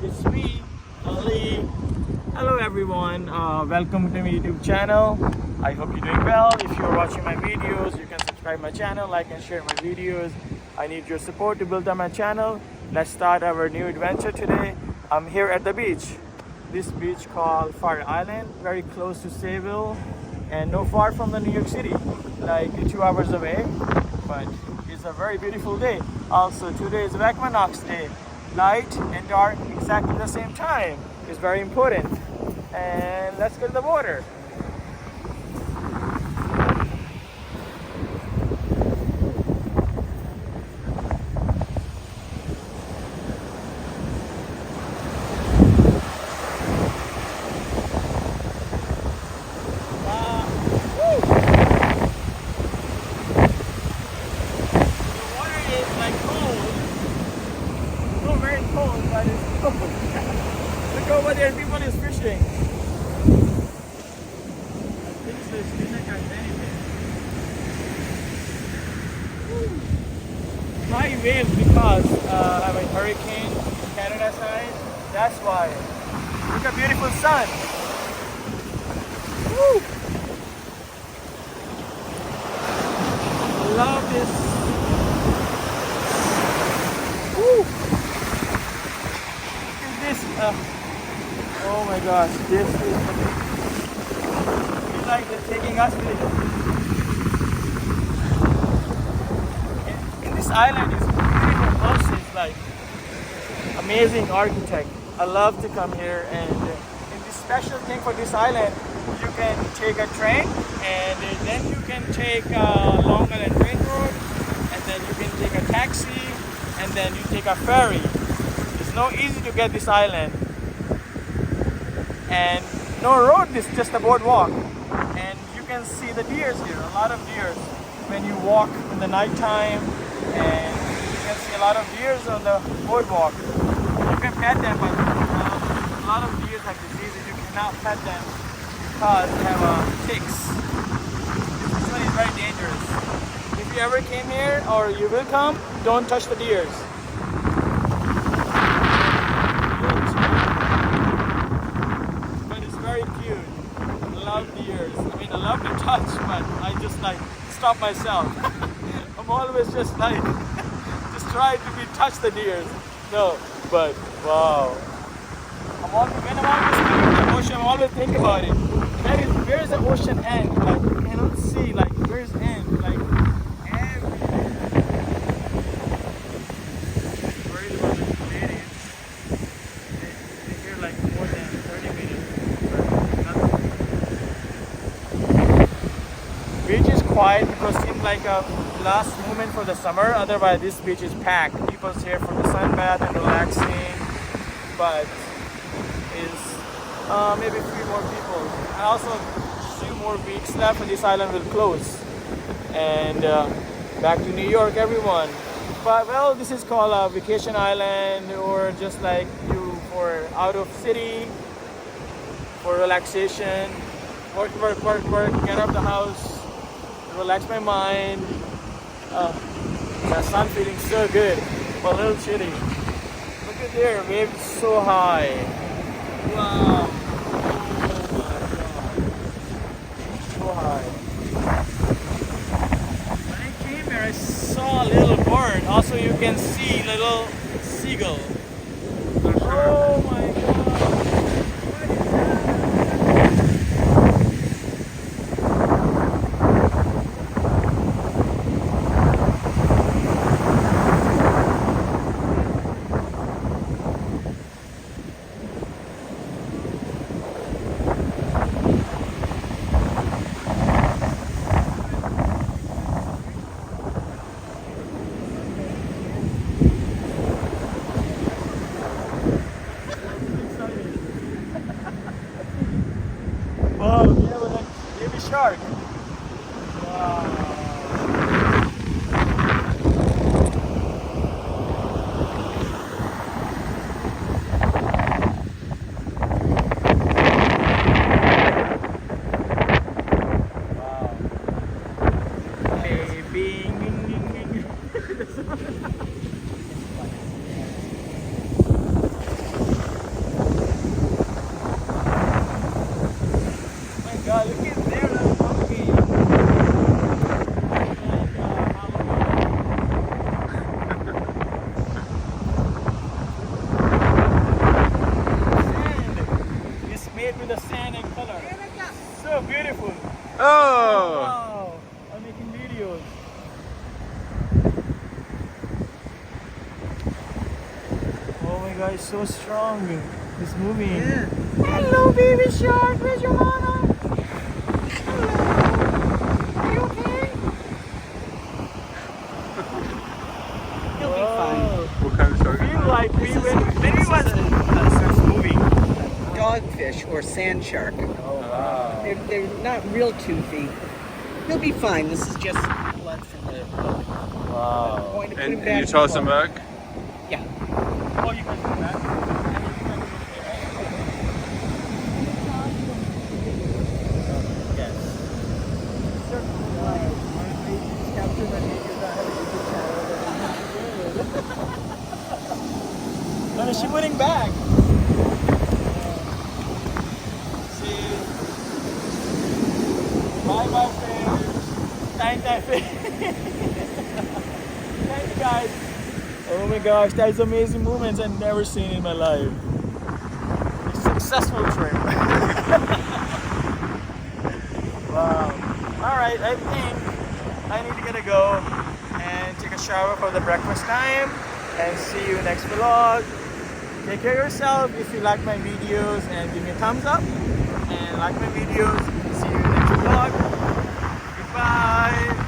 It's me, Ali. Hello everyone, welcome to my YouTube channel. I hope you're doing well. If you're watching my videos, you can subscribe my channel, like and share my videos. I need your support to build up my channel. Let's start our new adventure today. I'm here at the beach. This beach called Fire Island, very close to Sayville and not far from the New York City, like 2 hours away. But it's a very beautiful day. Also, today is Equinox Day. Light and dark exactly the same time is very important. And let's go to the water. Look over there, people is fishing. High waves because I have a hurricane in Canada side. That's why. Look at beautiful sun. Woo! Love this. Woo! This, oh my gosh, this is it's like they're taking us with it. And this island is beautiful houses, like amazing architect. I love to come here, and the special thing for this island, you can take a train, and then you can take Long Island Railroad, and then you can take a taxi, and then you take a ferry. No easy to get this island, and no road, this just a boardwalk, and you can see the deers here, a lot of deers when you walk in the night time, and you can see a lot of deers on the boardwalk. You can pet them, but a lot of deers have diseases. You cannot pet them because they have ticks. This one is very dangerous. If you ever came here or you will come, don't touch the deers. I love to touch, but I just like stop myself. I'm always just like just trying to touch the deers. No, but wow. When I'm always looking at the ocean, I'm always think about it. Where's the ocean end? Like I cannot see like where's the end? Like everywhere. Worried about the Canadians. They hear like more than 30 minutes. Beach is quiet because it seems like a last moment for the summer. Otherwise, this beach is packed. People's here for the sunbath and relaxing. But is maybe 3 more people. And also 2 more weeks left, and this island will close. And back to New York, everyone. But well, this is called a vacation island, or just like you for out of city for relaxation. Work, get out of the house. Relax my mind. The sun feeling so good, but a little chilly. Look at there, waves so high. Wow. Oh my god. So high. When I came here, I saw a little bird. Also, you can see little seagull. Oh my god. Wow, we have a baby shark. Wow. Bing. so strong. It's moving. Yeah. Hello, baby shark. Where's your mama? Hello. Are you okay? He'll be fine. What kind of shark? Feel like we This is- went. Maybe this was is it's moving. Dogfish or sand shark. Oh wow. They're not real toothy. He'll be fine. This is just blood from the hook. Wow. Going to put And him back you in toss the him water. back? Yeah. Oh, you can do that. Yes. When is she putting back? See. Bye bye fish. Time fish. Thank you guys. Oh my gosh, that's amazing moments I've never seen in my life. A successful trip. Wow. Alright, I think I need to get a go and take a shower for the breakfast time and see you next vlog. Take care of yourself. If you like my videos, and give me a thumbs up and like my videos. See you next vlog. Goodbye.